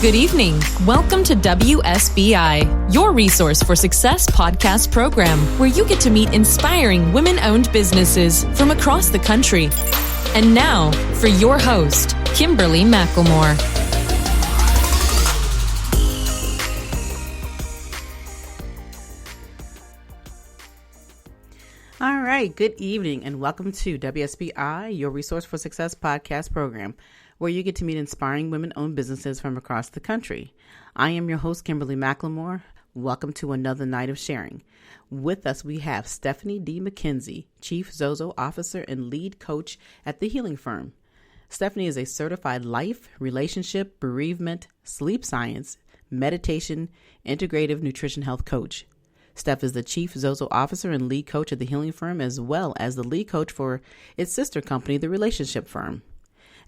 Good evening. Welcome to WSBI, your resource for success podcast program, where you get to meet inspiring women-owned businesses from across the country. And now, for your host, Kimberly McLemore. All right, good evening and welcome to WSBI, your resource for success podcast program, where you get to meet inspiring women-owned businesses from across the country. I am your host, Kimberly McLemore. Welcome to another night of sharing. With us, we have Stephanie D. McKenzie, Chief Sozo Officer and Lead Coach at the Healing Firm. Stephanie is a certified life, relationship, bereavement, sleep science, meditation, integrative nutrition health coach. Steph is the Chief Sozo Officer and Lead Coach at the Healing Firm, as well as the lead coach for its sister company, the Relationship Firm.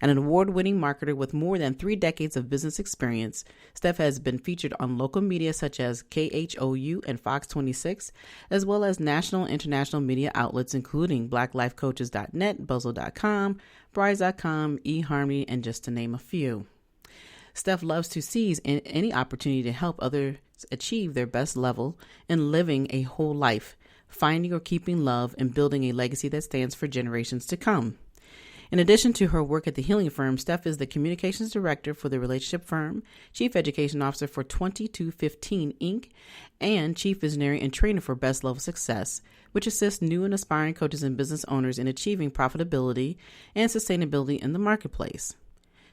And an award-winning marketer with more than 3 decades of business experience, Steph has been featured on local media such as KHOU and Fox 26, as well as national and international media outlets including blacklifecoaches.net, Buzzle.com, Brides.com, eHarmony, and just to name a few. Steph loves to seize any opportunity to help others achieve their best level in living a whole life, finding or keeping love, and building a legacy that stands for generations to come. In addition to her work at the Healing Firm, Steph is the Communications Director for the Relationship Firm, Chief Education Officer for 2215 Inc., and Chief Visionary and Trainer for Best Level Success, which assists new and aspiring coaches and business owners in achieving profitability and sustainability in the marketplace.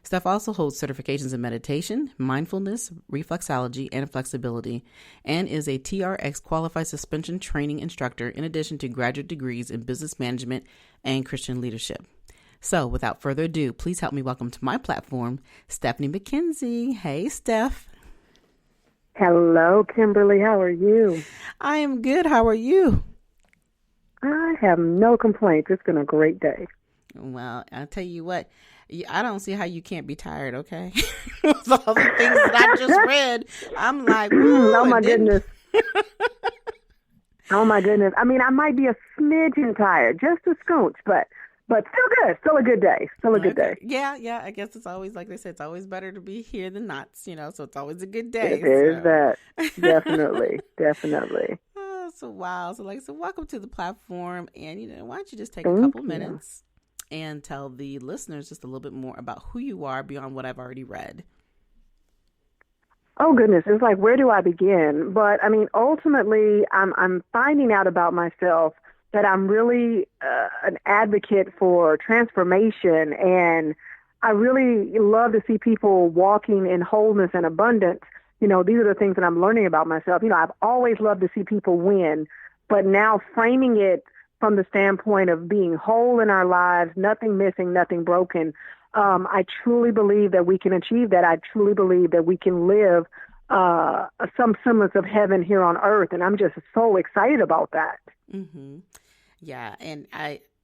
Steph also holds certifications in meditation, mindfulness, reflexology, and flexibility, and is a TRX qualified suspension training instructor in addition to graduate degrees in business management and Christian leadership. So without further ado, please help me welcome to my platform, Stephanie McKenzie. Hey, Steph. Hello, Kimberly. How are you? I am good. How are you? I have no complaints. It's been a great day. Well, I'll tell you what, I don't see how you can't be tired, okay? With all the things that I just read, I'm like, oh my goodness. Oh my goodness. I mean, I might be a smidgen tired, just a scooch, but still good. Still a good day. Still a good day. Yeah. I guess it's always, like they said, it's always better to be here than not, so it's always a good day. There's that. Definitely. Oh, so wow. So welcome to the platform. And, why don't you just take a couple minutes and tell the listeners just a little bit more about who you are beyond what I've already read. Oh, goodness. It's like, where do I begin? But, I mean, ultimately, I'm finding out about myself that I'm really an advocate for transformation, and I really love to see people walking in wholeness and abundance. These are the things that I'm learning about myself. I've always loved to see people win, but now framing it from the standpoint of being whole in our lives, nothing missing, nothing broken, I truly believe that we can achieve that. I truly believe that we can live some semblance of heaven here on earth, and I'm just so excited about that. Mm-hmm. Yeah, and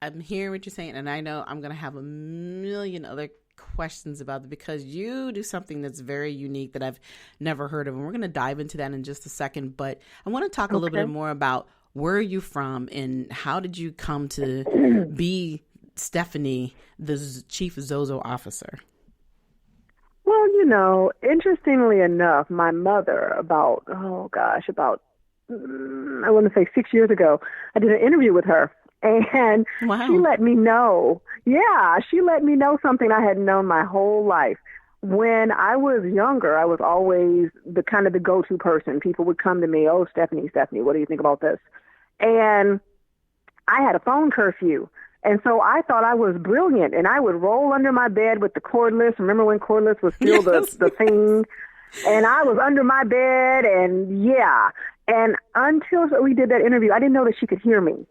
I'm hearing what you're saying, and I know I'm going to have a million other questions about it because you do something that's very unique that I've never heard of, and we're going to dive into that in just a second, but I want to talk a little bit more about where are you from and how did you come to be Stephanie, the Chief Sozo Officer? Well, interestingly enough, my mother I want to say 6 years ago, I did an interview with her, and She let me know something I had known my whole life. When I was younger, I was always the kind of the go-to person. People would come to me, oh, Stephanie, what do you think about this? And I had a phone curfew. And so I thought I was brilliant, and I would roll under my bed with the cordless. Remember when cordless was still the thing? And I was under my bed, and until we did that interview, I didn't know that she could hear me.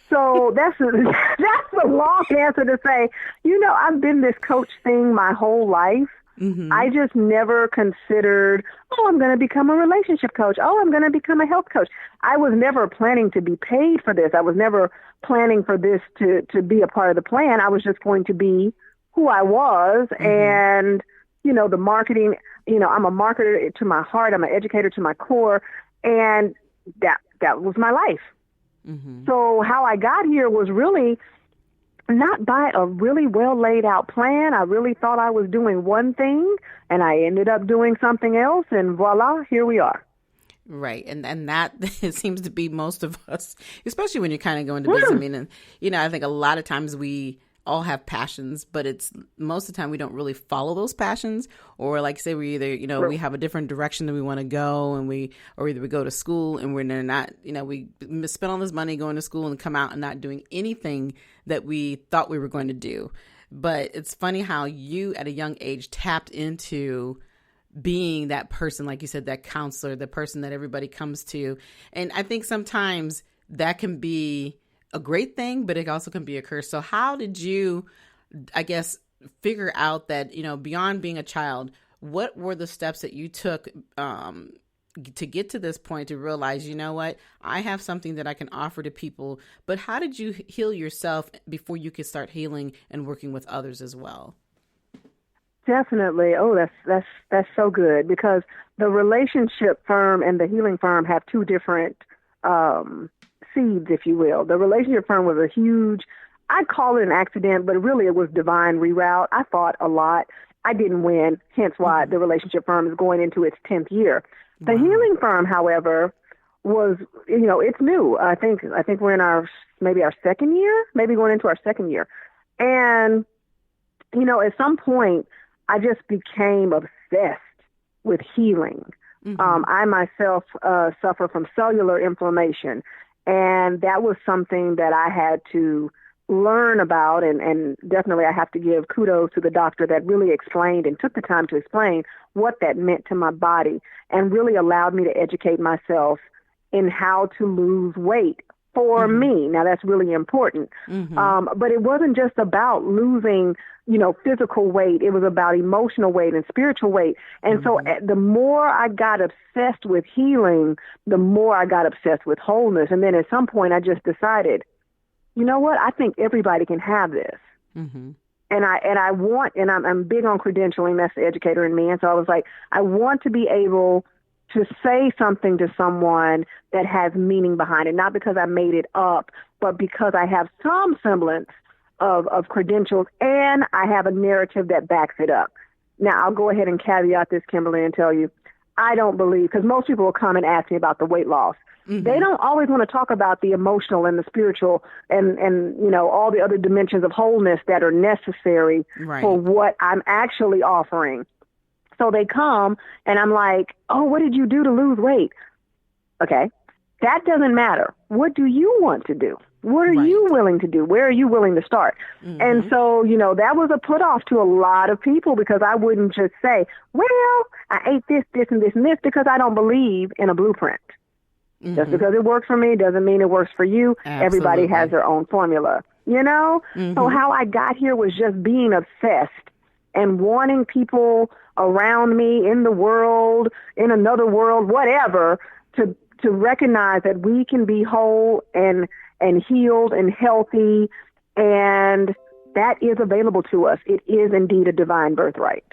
So that's a long answer to say, I've been this coach thing my whole life. Mm-hmm. I just never considered, I'm going to become a relationship coach. I'm going to become a health coach. I was never planning to be paid for this. I was never planning for this to be a part of the plan. I was just going to be who I was. Mm-hmm. And, the marketing, I'm a marketer to my heart. I'm an educator to my core. And that was my life. Mm-hmm. So how I got here was really not by a really well laid out plan. I really thought I was doing one thing, and I ended up doing something else, and voila, here we are. Right. And that seems to be most of us, especially when you're kind of going to business. I mean, and, I think a lot of times we all have passions, but it's most of the time we don't really follow those passions, or like say we either, we have a different direction that we want to go, and or either we go to school and we're not, we spend all this money going to school and come out and not doing anything that we thought we were going to do. But it's funny how you at a young age tapped into being that person, like you said, that counselor, the person that everybody comes to. And I think sometimes that can be a great thing, but it also can be a curse. So how did you, I guess, figure out that, beyond being a child, what were the steps that you took to get to this point to realize, you know what, I have something that I can offer to people, but how did you heal yourself before you could start healing and working with others as well? Definitely. Oh, that's so good, because the relationship firm and the healing firm have two different seeds, if you will. The relationship firm was a huge, I'd call it an accident, but really it was divine reroute. I fought a lot. I didn't win, hence why the relationship firm is going into its 10th year. The healing firm, however, was, it's new. I think we're in our second year, maybe going into our second year. And, at some point, I just became obsessed with healing. Mm-hmm. I myself suffer from cellular inflammation, and that was something that I had to learn about, and definitely I have to give kudos to the doctor that really explained and took the time to explain what that meant to my body, and really allowed me to educate myself in how to lose weight for me. Now, that's really important. But it wasn't just about losing, physical weight. It was about emotional weight and spiritual weight. And so the more I got obsessed with healing, the more I got obsessed with wholeness. And then at some point I just decided, you know what? I think everybody can have this. And I'm big on credentialing. That's the educator in me. And so I was like, I want to be able to say something to someone that has meaning behind it, not because I made it up, but because I have some semblance of credentials, and I have a narrative that backs it up. Now, I'll go ahead and caveat this, Kimberly, and tell you, I don't believe, because most people will come and ask me about the weight loss. They don't always want to talk about the emotional and the spiritual and all the other dimensions of wholeness that are necessary for what I'm actually offering. So they come and I'm like, oh, what did you do to lose weight? Okay, that doesn't matter. What do you want to do? What are you willing to do? Where are you willing to start? And so, that was a put off to a lot of people, because I wouldn't just say, well, I ate this, this, and this, and this, because I don't believe in a blueprint. Just because it works for me doesn't mean it works for you. Absolutely. Everybody has their own formula, So how I got here was just being obsessed and wanting people around me in the world, in another world, whatever, to recognize that we can be whole and healed and healthy, and that is available to us. It is indeed a divine birthright.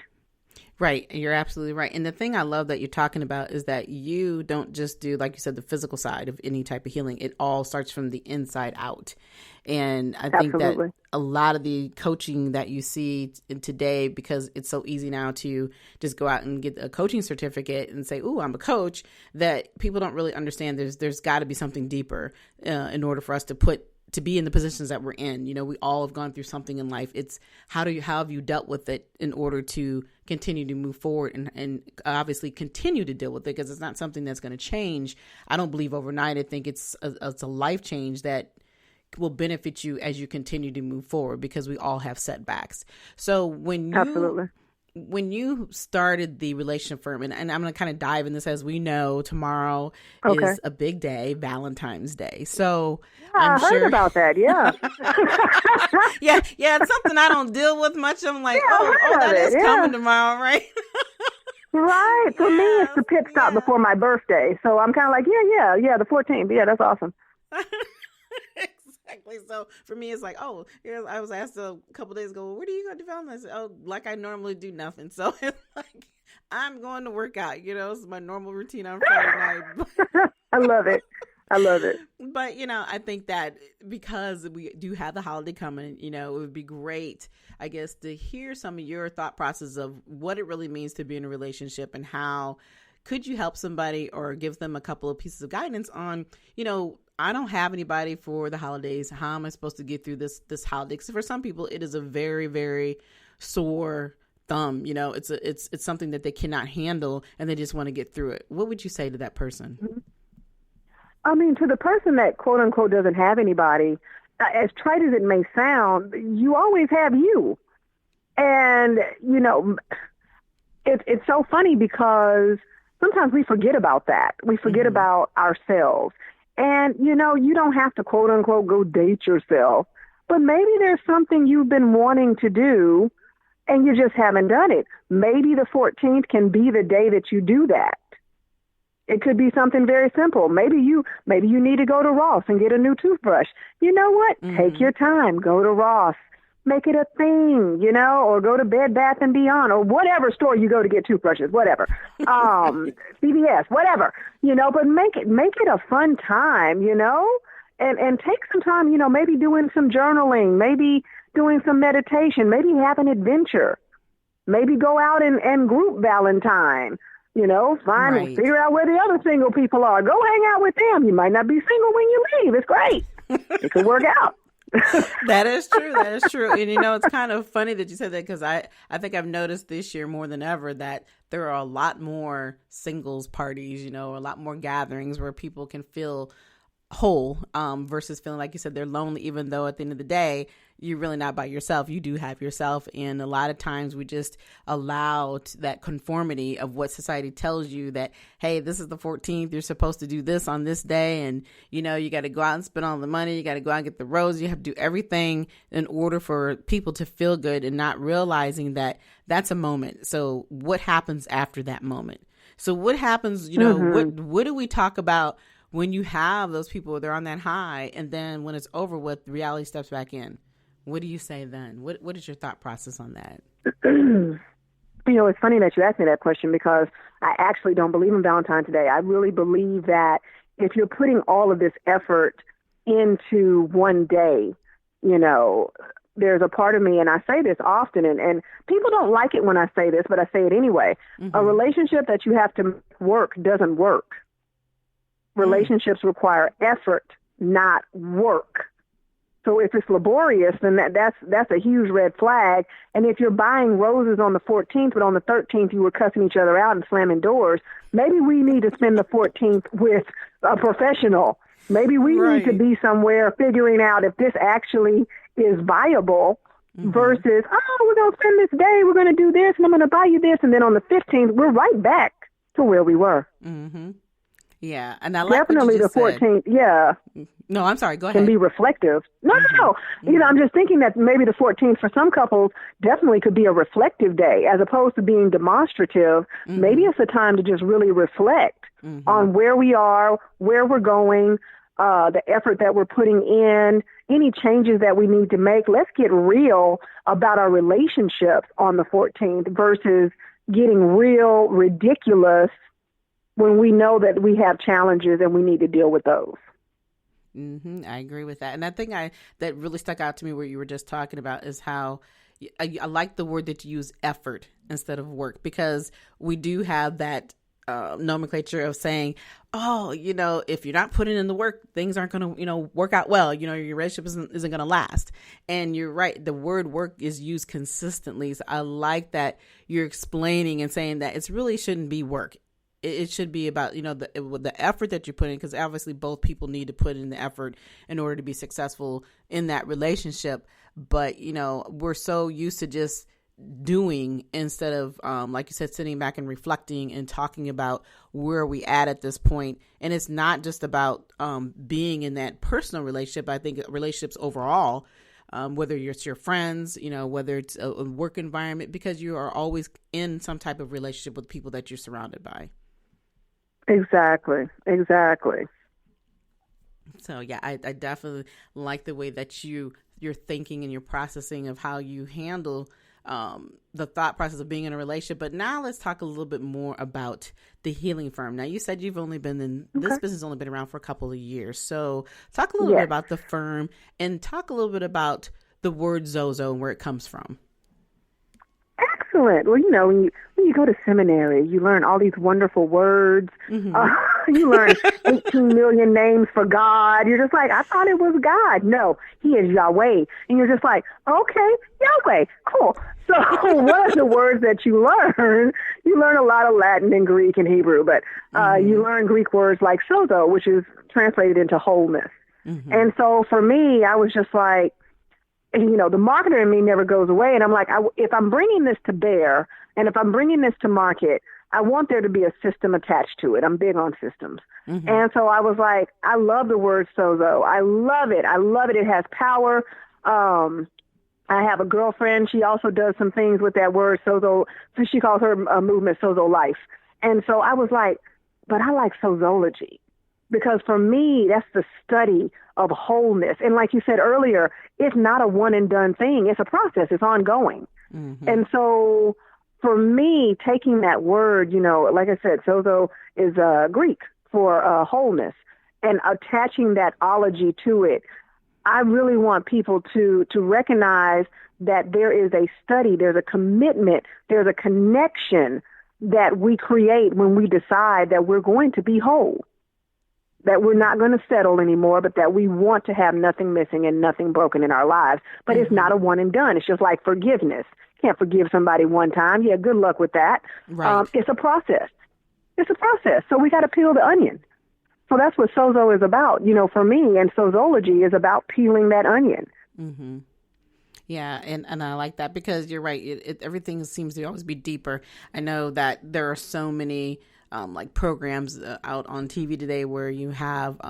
Right. You're absolutely right. And the thing I love that you're talking about is that you don't just do, like you said, the physical side of any type of healing. It all starts from the inside out. And I think that a lot of the coaching that you see today, because it's so easy now to just go out and get a coaching certificate and say, "Ooh, I'm a coach," that people don't really understand there's got to be something deeper in order for us to be in the positions that we're in. We all have gone through something in life. It's how have you dealt with it in order to continue to move forward and obviously continue to deal with it, because it's not something that's going to change. I don't believe overnight. I think it's a life change that will benefit you as you continue to move forward, because we all have setbacks. So when you started the relationship firm, and I'm going to kind of dive in this, as we know, tomorrow is a big day, Valentine's Day. So I heard about that. Yeah. yeah. It's something I don't deal with much. I'm like, that is coming tomorrow, right? Right. For me, it's the pit stop before my birthday. So I'm kind of like, yeah, the 14th. Yeah, that's awesome. Exactly. So for me, it's like, I was asked a couple days ago, what are you going to do? I said, like I normally do, nothing. So it's like, I'm going to work out, it's my normal routine on Friday night. I love it. But, I think that because we do have the holiday coming, it would be great, I guess, to hear some of your thought process of what it really means to be in a relationship and how could you help somebody or give them a couple of pieces of guidance on, I don't have anybody for the holidays. How am I supposed to get through this holiday? Because for some people, it is a very, very sore thumb. It's something that they cannot handle and they just want to get through it. What would you say to that person? I mean, to the person that quote unquote doesn't have anybody, as trite as it may sound, you always have you. And, it's so funny because sometimes we forget about that. We forget about ourselves. And, you don't have to quote unquote go date yourself, but maybe there's something you've been wanting to do and you just haven't done it. Maybe the 14th can be the day that you do that. It could be something very simple. Maybe you need to go to Ross and get a new toothbrush. You know what? Take your time. Go to Ross. Make it a thing, or go to Bed Bath & Beyond or whatever store you go to get toothbrushes, whatever. CVS, whatever, but make it a fun time, and take some time, maybe doing some journaling, maybe doing some meditation, maybe have an adventure, maybe go out and group Valentine. Figure out where the other single people are. Go hang out with them. You might not be single when you leave. It's great. It could work out. That is true. And, it's kind of funny that you said that because I think I've noticed this year more than ever that there are a lot more singles parties, a lot more gatherings where people can feel whole versus feeling like you said they're lonely, even though at the end of the day you're really not by yourself. You do have yourself, and a lot of times we just allow that conformity of what society tells you that, hey, this is the 14th, you're supposed to do this on this day, and you got to go out and spend all the money, you got to go out and get the rose, you have to do everything in order for people to feel good, and not realizing that that's a moment. So what happens after that moment? So what happens, what do we talk about when you have those people, they're on that high, and then when it's over with, reality steps back in? What do you say then? What is your thought process on that? It's funny that you asked me that question because I actually don't believe in Valentine's Day. I really believe that if you're putting all of this effort into one day, there's a part of me, and I say this often, and people don't like it when I say this, but I say it anyway. A relationship that you have to work doesn't work. Relationships require effort, not work. So if it's laborious, then that's a huge red flag. And if you're buying roses on the 14th, but on the 13th you were cussing each other out and slamming doors, maybe we need to spend the 14th with a professional. Maybe we need to be somewhere figuring out if this actually is viable versus, we're going to spend this day, we're going to do this, and I'm going to buy you this. And then on the 15th, we're right back to where we were. Yeah, and I like definitely the 14th. Yeah. No, I'm sorry. Go ahead. Can be reflective. No. I'm just thinking that maybe the 14th for some couples definitely could be a reflective day as opposed to being demonstrative. Maybe it's a time to just really reflect on where we are, where we're going, the effort that we're putting in, any changes that we need to make. Let's get real about our relationships on the 14th versus getting real ridiculous when we know that we have challenges and we need to deal with those. I agree with that. And I think that really stuck out to me where you were just talking about is how I like the word that you use, effort instead of work, because we do have that nomenclature of saying, if you're not putting in the work, things aren't going to, work out well. Your relationship isn't going to last. And you're right. The word work is used consistently. So I like that you're explaining and saying that it really shouldn't be work. It should be about, the effort that you put in, because obviously both people need to put in the effort in order to be successful in that relationship. But, we're so used to just doing instead of, like you said, sitting back and reflecting and talking about where we at this point. And it's not just about being in that personal relationship. I think relationships overall, whether it's your friends, whether it's a work environment, because you are always in some type of relationship with people that you're surrounded by. Exactly. So, yeah, I definitely like the way that you're thinking and you're processing of how you handle the thought process of being in a relationship. But now let's talk a little bit more about the healing firm. Now, you said you've only been in this business has only been around for a couple of years. So talk a little bit about the firm and talk a little bit about the word Sozo and where it comes from. Excellent. Well, when you go to seminary, you learn all these wonderful words. You learn 18 million names for God. You're just like, I thought it was God. No, he is Yahweh. And you're just like, okay, Yahweh, cool. So one of the words that you learn a lot of Latin and Greek and Hebrew, but you learn Greek words like sozo, which is translated into wholeness. And so for me, I was just like, the marketer in me never goes away. And I'm like, if I'm bringing this to bear and if I'm bringing this to market, I want there to be a system attached to it. I'm big on systems. And so I was like, I love the word sozo. I love it. I love it. It has power. I have a girlfriend. She also does some things with that word sozo. So she calls her movement Sozo Life. And so I was like, but I like sozology. Because for me, that's the study of wholeness. And like you said earlier, it's not a one and done thing. It's a process. It's ongoing. And so for me, taking that word, like I said, sozo is Greek for wholeness, and attaching that ology to it, I really want people to recognize that there is a study, there's a commitment, there's a connection that we create when we decide that we're going to be whole. That we're not going to settle anymore, but that we want to have nothing missing and nothing broken in our lives. But it's not a one and done. It's just like forgiveness. Can't forgive somebody one time. Yeah, good luck with that. Right. It's a process. It's a process. So we got to peel the onion. So that's what sozo is about, for me. And sozology is about peeling that onion. Yeah, and I like that because you're right. Everything seems to always be deeper. I know that there are so many like programs out on TV today where you have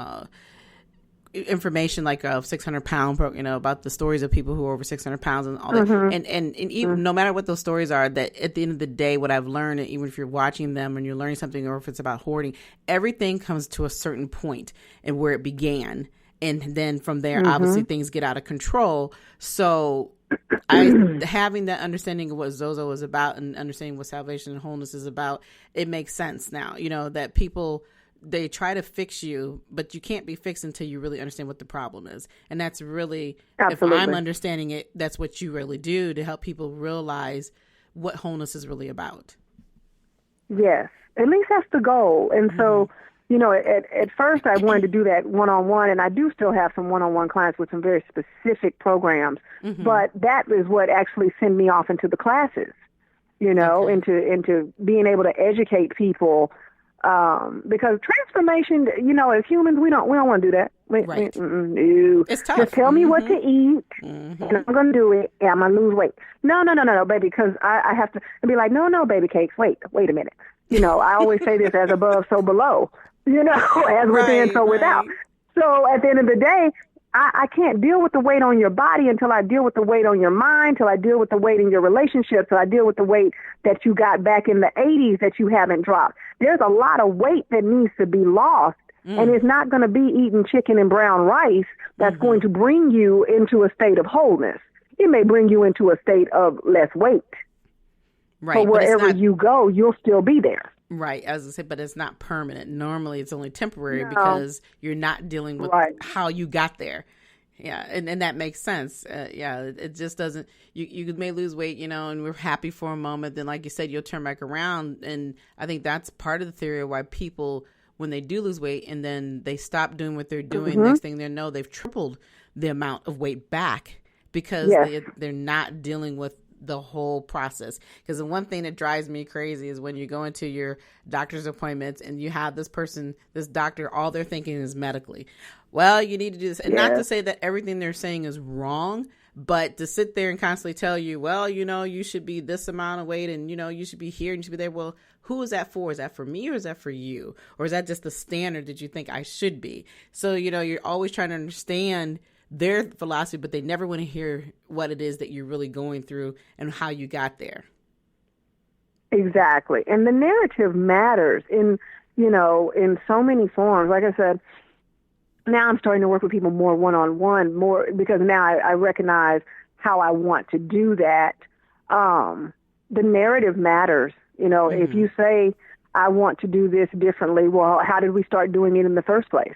information like a 600-pound about the stories of people who are over 600 pounds and all that. And even no matter what those stories are, that at the end of the day, what I've learned, even if you're watching them and you're learning something, or if it's about hoarding, everything comes to a certain point and where it began. And then from there, obviously things get out of control. So having that understanding of what Sozo is about and understanding what salvation and wholeness is about, it makes sense now, that people, they try to fix you, but you can't be fixed until you really understand what the problem is. And that's really, Absolutely. If I'm understanding it, that's what you really do to help people realize what wholeness is really about. Yes, at least that's the goal. And so, at first I wanted to do that one-on-one, and I do still have some one-on-one clients with some very specific programs, but that is what actually sent me off into the classes, into being able to educate people, because transformation, as humans, we don't want to do that. Right. It's tough. Just tell me what to eat, and I'm going to do it, and I'm going to lose weight. No, baby, because I have to be like, no, baby cakes, wait a minute. I always say this, as above, so below. As within, so without. So at the end of the day, I can't deal with the weight on your body until I deal with the weight on your mind, till I deal with the weight in your relationship, till I deal with the weight that you got back in the 80s that you haven't dropped. There's a lot of weight that needs to be lost, and it's not going to be eating chicken and brown rice that's going to bring you into a state of wholeness. It may bring you into a state of less weight. Right. But wherever you go, you'll still be there. Right, as I said, but it's not permanent. Normally, it's only temporary because you're not dealing with how you got there. Yeah, and that makes sense. It just doesn't. You may lose weight, and we're happy for a moment. Then, like you said, you'll turn back around, and I think that's part of the theory of why people, when they do lose weight and then they stop doing what they're doing, next thing they know, they've tripled the amount of weight back because they're not dealing with the whole process. Because the one thing that drives me crazy is when you go into your doctor's appointments and you have this doctor, all they're thinking is medically, well, you need to do this. And not to say that everything they're saying is wrong, but to sit there and constantly tell you, well, you should be this amount of weight and, you should be here and you should be there. Well, who is that for? Is that for me or is that for you? Or is that just the standard that you think I should be? So, you're always trying to understand their philosophy, but they never want to hear what it is that you're really going through and how you got there. Exactly. And the narrative matters in so many forms. Like I said, now I'm starting to work with people more one-on-one, more because now I recognize how I want to do that. the narrative matters. You know, if you say, I want to do this differently, well, how did we start doing it in the first place?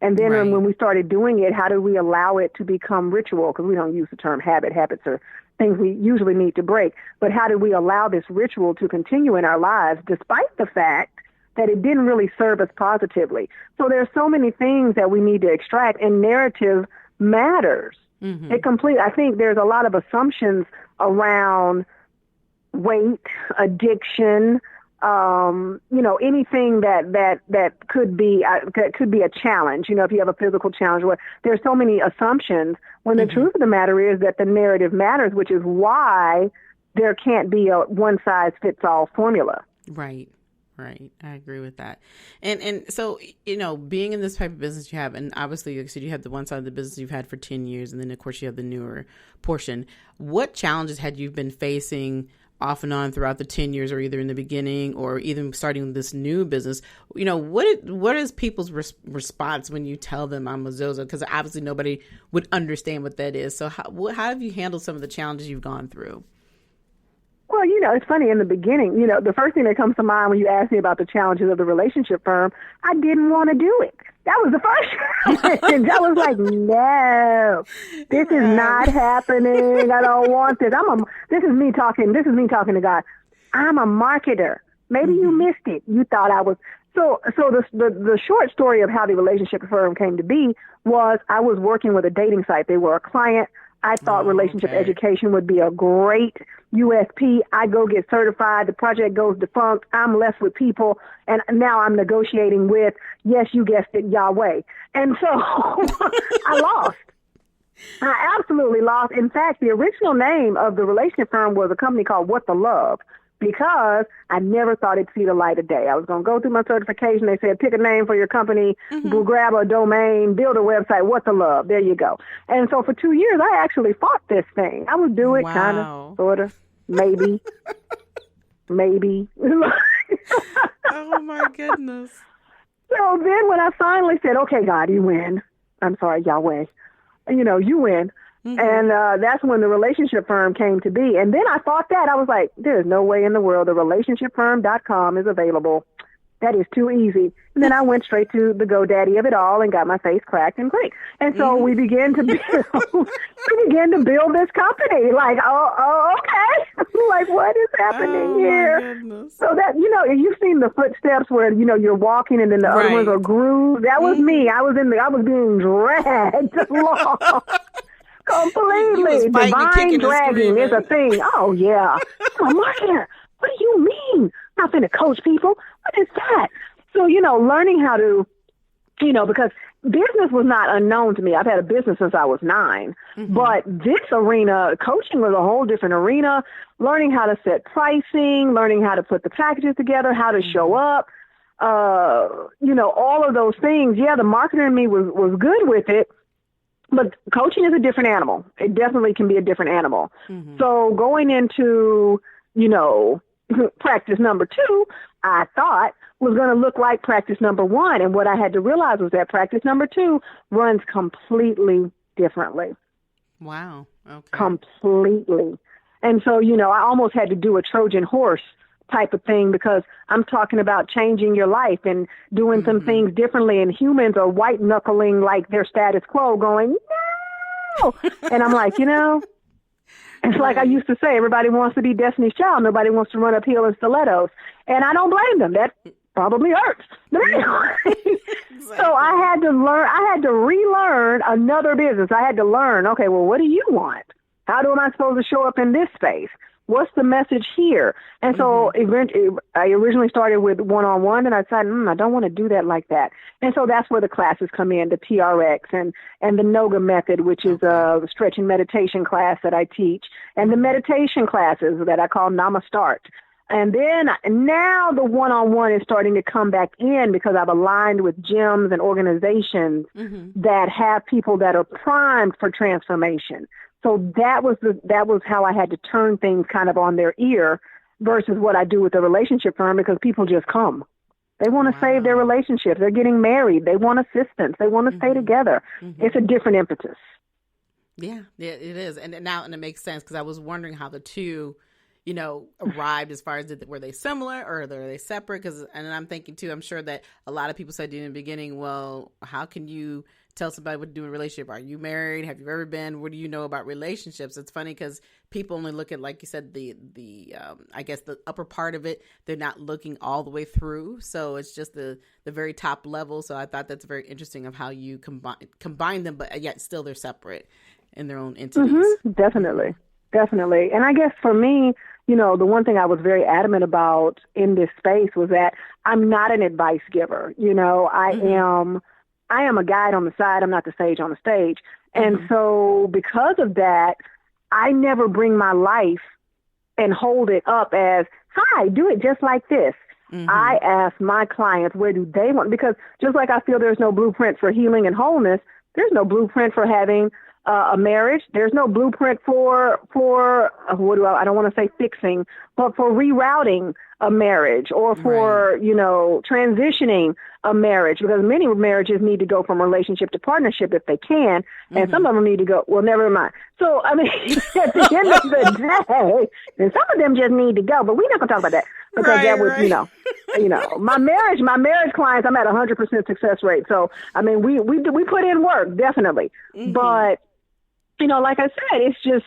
And then when we started doing it, how did we allow it to become ritual? Because we don't use the term habit. Habits are things we usually need to break. But how did we allow this ritual to continue in our lives despite the fact that it didn't really serve us positively? So there's so many things that we need to extract, and narrative matters. I think there's a lot of assumptions around weight, addiction, anything that could be a challenge. You know, if you have a physical challenge, there's so many assumptions. When the truth of the matter is that the narrative matters, which is why there can't be a one size fits all formula. Right. I agree with that. And so, you know, being in this type of business you have, and obviously, like I said, you have the one side of the business you've had for 10 years, and then, of course, you have the newer portion. What challenges had you been facing off and on throughout the 10 years, or either in the beginning or even starting this new business? You know, what is people's response when you tell them I'm a Sozo? Because obviously nobody would understand what that is. So how have you handled some of the challenges you've gone through? Well, you know, it's funny. In the beginning, you know, the first thing that comes to mind when you ask me about the challenges of the relationship firm, I didn't want to do it. That was the first challenge. I was like, no, this is not happening. I don't want this. This is me talking to God. I'm a marketer. Maybe you missed it. You thought I was. So the short story of how the relationship firm came to be was I was working with a dating site. They were a client. I thought relationship education would be a great USP. I go get certified. The project goes defunct. I'm left with people. And now I'm negotiating with, yes, you guessed it, Yahweh. And so I lost. I absolutely lost. In fact, the original name of the relationship firm was a company called What the Love, because I never thought it'd see the light of day. I was going to go through my certification. They said, pick a name for your company, grab a domain, build a website, What the Love. There you go. And so for 2 years, I actually fought this thing. I would do it kind of, sort of, maybe. Oh, my goodness. So then when I finally said, okay, God, you win. I'm sorry, Yahweh. You know, you win. And that's when the relationship firm came to be. And then I thought that. I was like, there's no way in the world the relationshipfirm.com is available. That is too easy. And then I went straight to the GoDaddy of it all and got my face cracked and great. And so we began to build this company. Like, oh okay. Like, what is happening here? Goodness. So that, you know, you've seen the footsteps where, you know, you're walking and then the other ones are grooves. That was me. I was being dragged along. Completely. Divine dragging is a thing. Oh, yeah. I'm a marketer. What do you mean? I'm not going to coach people. What is that? So, you know, learning how to, you know, because business was not unknown to me. I've had a business since I was 9. But this arena, coaching was a whole different arena. Learning how to set pricing, learning how to put the packages together, how to show up, you know, all of those things. Yeah, the marketer in me was good with it. But coaching is a different animal. It definitely can be a different animal. So going into, you know, practice number 2, I thought was going to look like practice number 1. And what I had to realize was that practice number 2 runs completely differently. Wow. Okay. Completely. And so, you know, I almost had to do a Trojan horse type of thing, because I'm talking about changing your life and doing some things differently, and humans are white knuckling like their status quo going, no. And I'm like, you know, it's like I used to say, everybody wants to be Destiny's Child. Nobody wants to run uphill in stilettos. And I don't blame them. That probably hurts. But anyway, so I had to relearn another business. I had to learn, okay, well, what do you want? How am I supposed to show up in this space? What's the message here? And so I originally started with one-on-one, and I decided, I don't want to do that like that. And so that's where the classes come in, the PRX and the Noga method, which is a stretch and meditation class that I teach, and the meditation classes that I call Namastart. And then now the one-on-one is starting to come back in, because I've aligned with gyms and organizations that have people that are primed for transformation. So that was how I had to turn things kind of on their ear versus what I do with the relationship firm, because people just come. They want to save their relationships. They're getting married. They want assistance. They want to stay together. It's a different impetus. Yeah, it is. And it makes sense because I was wondering how the two, arrived as far as were they similar or are they separate? And I'm thinking too, I'm sure that a lot of people said in the beginning, well, how can you tell somebody what to do in a relationship? Are you married? Have you ever been? What do you know about relationships? It's funny because people only look at, like you said, the I guess the upper part of it. They're not looking all the way through. So it's just the very top level. So I thought that's very interesting of how you combine them, but yet still they're separate in their own entities. Mm-hmm. Definitely. And I guess for me, the one thing I was very adamant about in this space was that I'm not an advice giver. I am a guide on the side. I'm not the sage on the stage. And so because of that, I never bring my life and hold it up as, hi, do it just like this. I ask my clients, where do they want? Because just like I feel there's no blueprint for healing and wholeness, there's no blueprint for having a marriage. There's no blueprint for I don't want to say fixing, but for rerouting a marriage or for, transitioning a marriage, because many marriages need to go from relationship to partnership if they can. And some of them need to go, well, never mind. So, I mean, at the end of the day, and some of them just need to go, but we're not going to talk about that because that was, my marriage clients, I'm at 100% success rate. So, I mean, we put in work, definitely. But, like I said, it's just,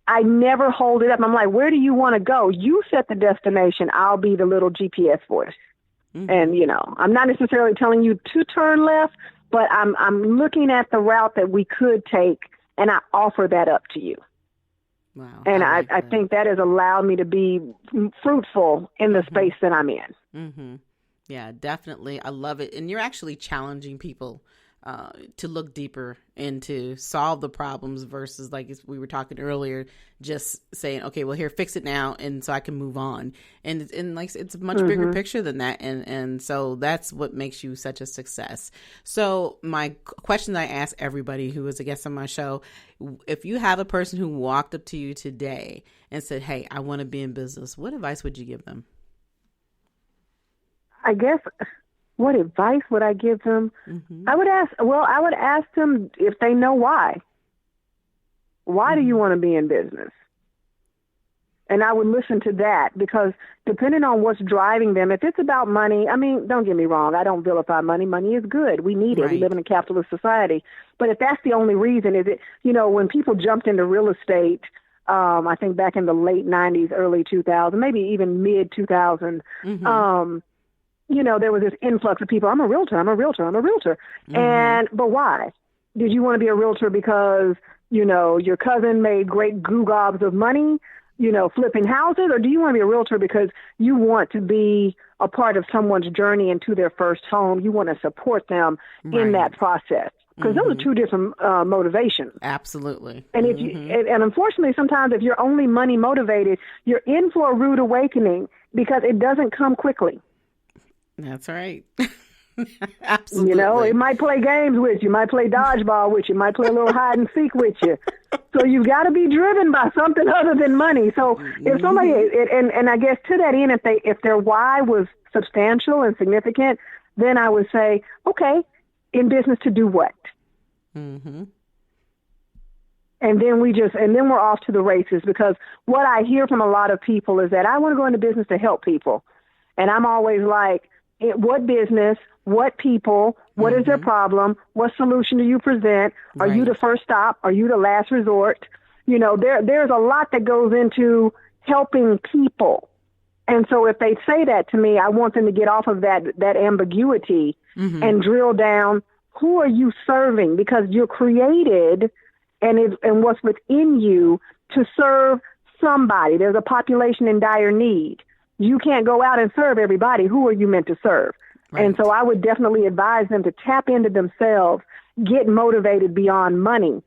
I never hold it up. I'm like, where do you want to go? You set the destination. I'll be the little GPS voice. And, I'm not necessarily telling you to turn left, but I'm looking at the route that we could take, and I offer that up to you. Wow. And I think that has allowed me to be fruitful in the space that I'm in. Yeah, definitely. I love it. And you're actually challenging people to look deeper and to solve the problems versus, like we were talking earlier, just saying, okay, well, here, fix it now, and so I can move on. And like it's a much bigger picture than that, and so that's what makes you such a success. So my question that I ask everybody who is a guest on my show: if you have a person who walked up to you today and said, "Hey, I want to be in business," what advice would you give them? I guess. What advice would I give them? I would ask them if they know why. Why do you want to be in business? And I would listen to that, because depending on what's driving them, if it's about money, I mean, don't get me wrong, I don't vilify money. Money is good. We need it. Right. We live in a capitalist society. But if that's the only reason, is it, when people jumped into real estate, I think back in the late 90s, early 2000s, maybe even mid 2000s, there was this influx of people. I'm a realtor. But why? Did you want to be a realtor because, your cousin made great gobs of money, flipping houses? Or do you want to be a realtor because you want to be a part of someone's journey into their first home? You want to support them in that process. Because those are two different motivations. Absolutely. And if you, and unfortunately, sometimes if you're only money motivated, you're in for a rude awakening because it doesn't come quickly. That's right. Absolutely. It might play games with you, might play dodgeball with you, might play a little hide and seek with you. So you've got to be driven by something other than money. So if somebody, and I guess to that end, if their why was substantial and significant, then I would say, okay, in business to do what? And then we're off to the races, because what I hear from a lot of people is that I want to go into business to help people. And I'm always like, what business, what people, what is their problem? What solution do you present? Are you the first stop? Are you the last resort? There's a lot that goes into helping people. And so if they say that to me, I want them to get off of that ambiguity and drill down, who are you serving? Because you're created and what's within you to serve somebody. There's a population in dire need. You can't go out and serve everybody. Who are you meant to serve? Right. And so I would definitely advise them to tap into themselves, get motivated beyond money,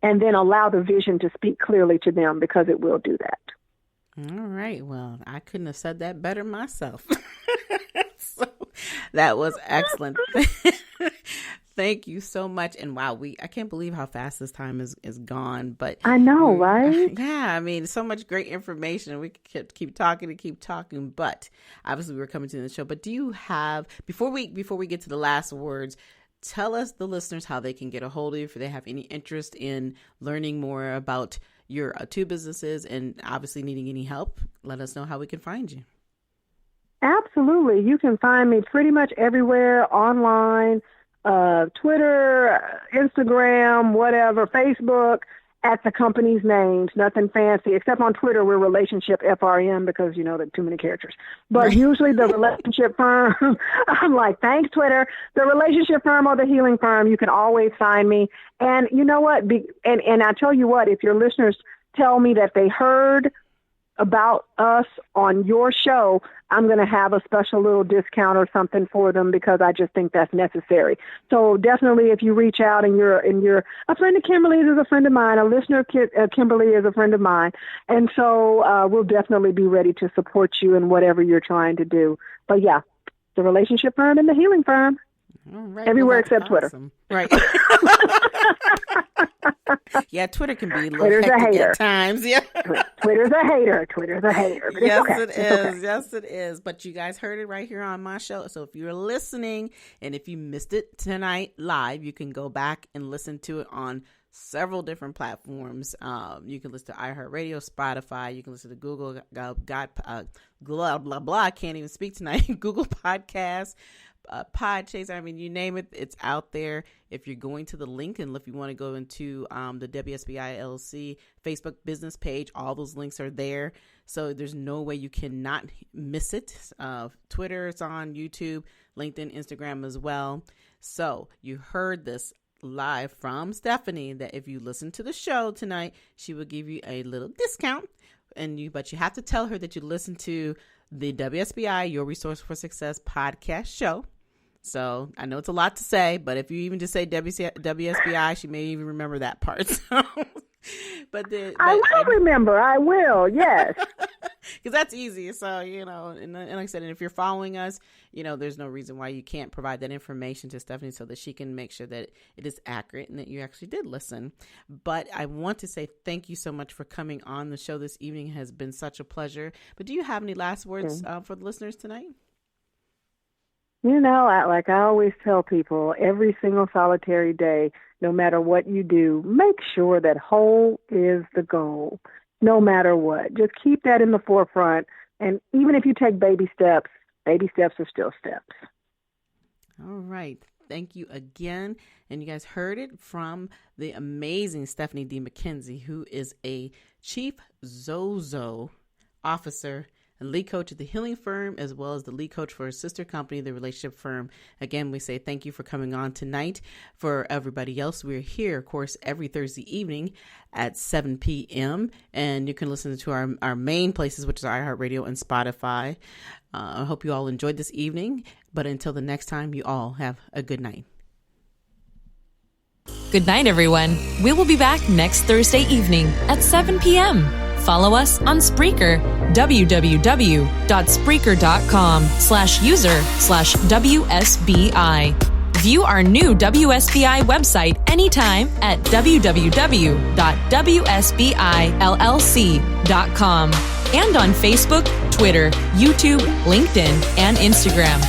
and then allow the vision to speak clearly to them, because it will do that. All right. Well, I couldn't have said that better myself. So that was excellent. Thank you so much. And wow, I can't believe how fast this time is gone. But I know, right? Yeah, I mean, so much great information. We could keep talking, but obviously we're coming to the show. But do you have, before we get to the last words, tell us, the listeners, how they can get a hold of you if they have any interest in learning more about your two businesses and obviously needing any help. Let us know how we can find you. Absolutely. You can find me pretty much everywhere online, Twitter, Instagram, whatever, Facebook, at the company's names. Nothing fancy, except on Twitter, we're Relationship FRM because, there are too many characters. But usually the relationship firm, I'm like, thanks, Twitter. The relationship firm or the healing firm, you can always find me. And you know what? And I tell you what, if your listeners tell me that they heard about us on your show, I'm going to have a special little discount or something for them because I just think that's necessary. So definitely, if you reach out and you're a friend of Kimberly's is a friend of mine, a listener of Kimberly is a friend of mine, and so we'll definitely be ready to support you in whatever you're trying to do. But yeah, the relationship firm and the healing firm. All right. Everywhere except awesome. Twitter. Right. Yeah, Twitter can be a little Twitter's hectic a hater. at times. Yeah. Twitter's a hater. Twitter's a hater. But Yes, okay. it is. Okay. Yes, it is. But you guys heard it right here on my show. So if you're listening and if you missed it tonight live, you can go back and listen to it on several different platforms. You can listen to iHeartRadio, Spotify. You can listen to Google, blah, blah, blah. I can't even speak tonight. Google Podcasts. Podchaser, I mean, you name it, it's out there. If you're going to the link and if you want to go into the WSBI LLC Facebook business page, all those links are there. So there's no way you cannot miss it. Twitter, it's on YouTube, LinkedIn, Instagram as well. So you heard this live from Stephanie that if you listen to the show tonight, she will give you a little discount. But you have to tell her that you listen to the WSBI, Your Resource for Success podcast show. So I know it's a lot to say, but if you even just say WSBI, she may even remember that part. So, I will remember. I will. Yes. Because that's easy. So, and like I said, and if you're following us, there's no reason why you can't provide that information to Stephanie so that she can make sure that it is accurate and that you actually did listen. But I want to say thank you so much for coming on the show this evening. It has been such a pleasure. But do you have any last words for the listeners tonight? Like I always tell people, every single solitary day, no matter what you do, make sure that whole is the goal, no matter what. Just keep that in the forefront. And even if you take baby steps are still steps. All right. Thank you again. And you guys heard it from the amazing Stephanie D. McKenzie, who is a Chief Sozo officer and lead coach at the healing firm, as well as the lead coach for her sister company, the relationship firm. Again, we say thank you for coming on tonight. For everybody else, we're here, of course, every Thursday evening at 7 p.m. And you can listen to our main places, which is iHeartRadio and Spotify. I hope you all enjoyed this evening. But until the next time, you all have a good night. Good night, everyone. We will be back next Thursday evening at 7 p.m. Follow us on Spreaker, www.spreaker.com/user/WSBI. View our new WSBI website anytime at www.wsbillc.com and on Facebook, Twitter, YouTube, LinkedIn, and Instagram.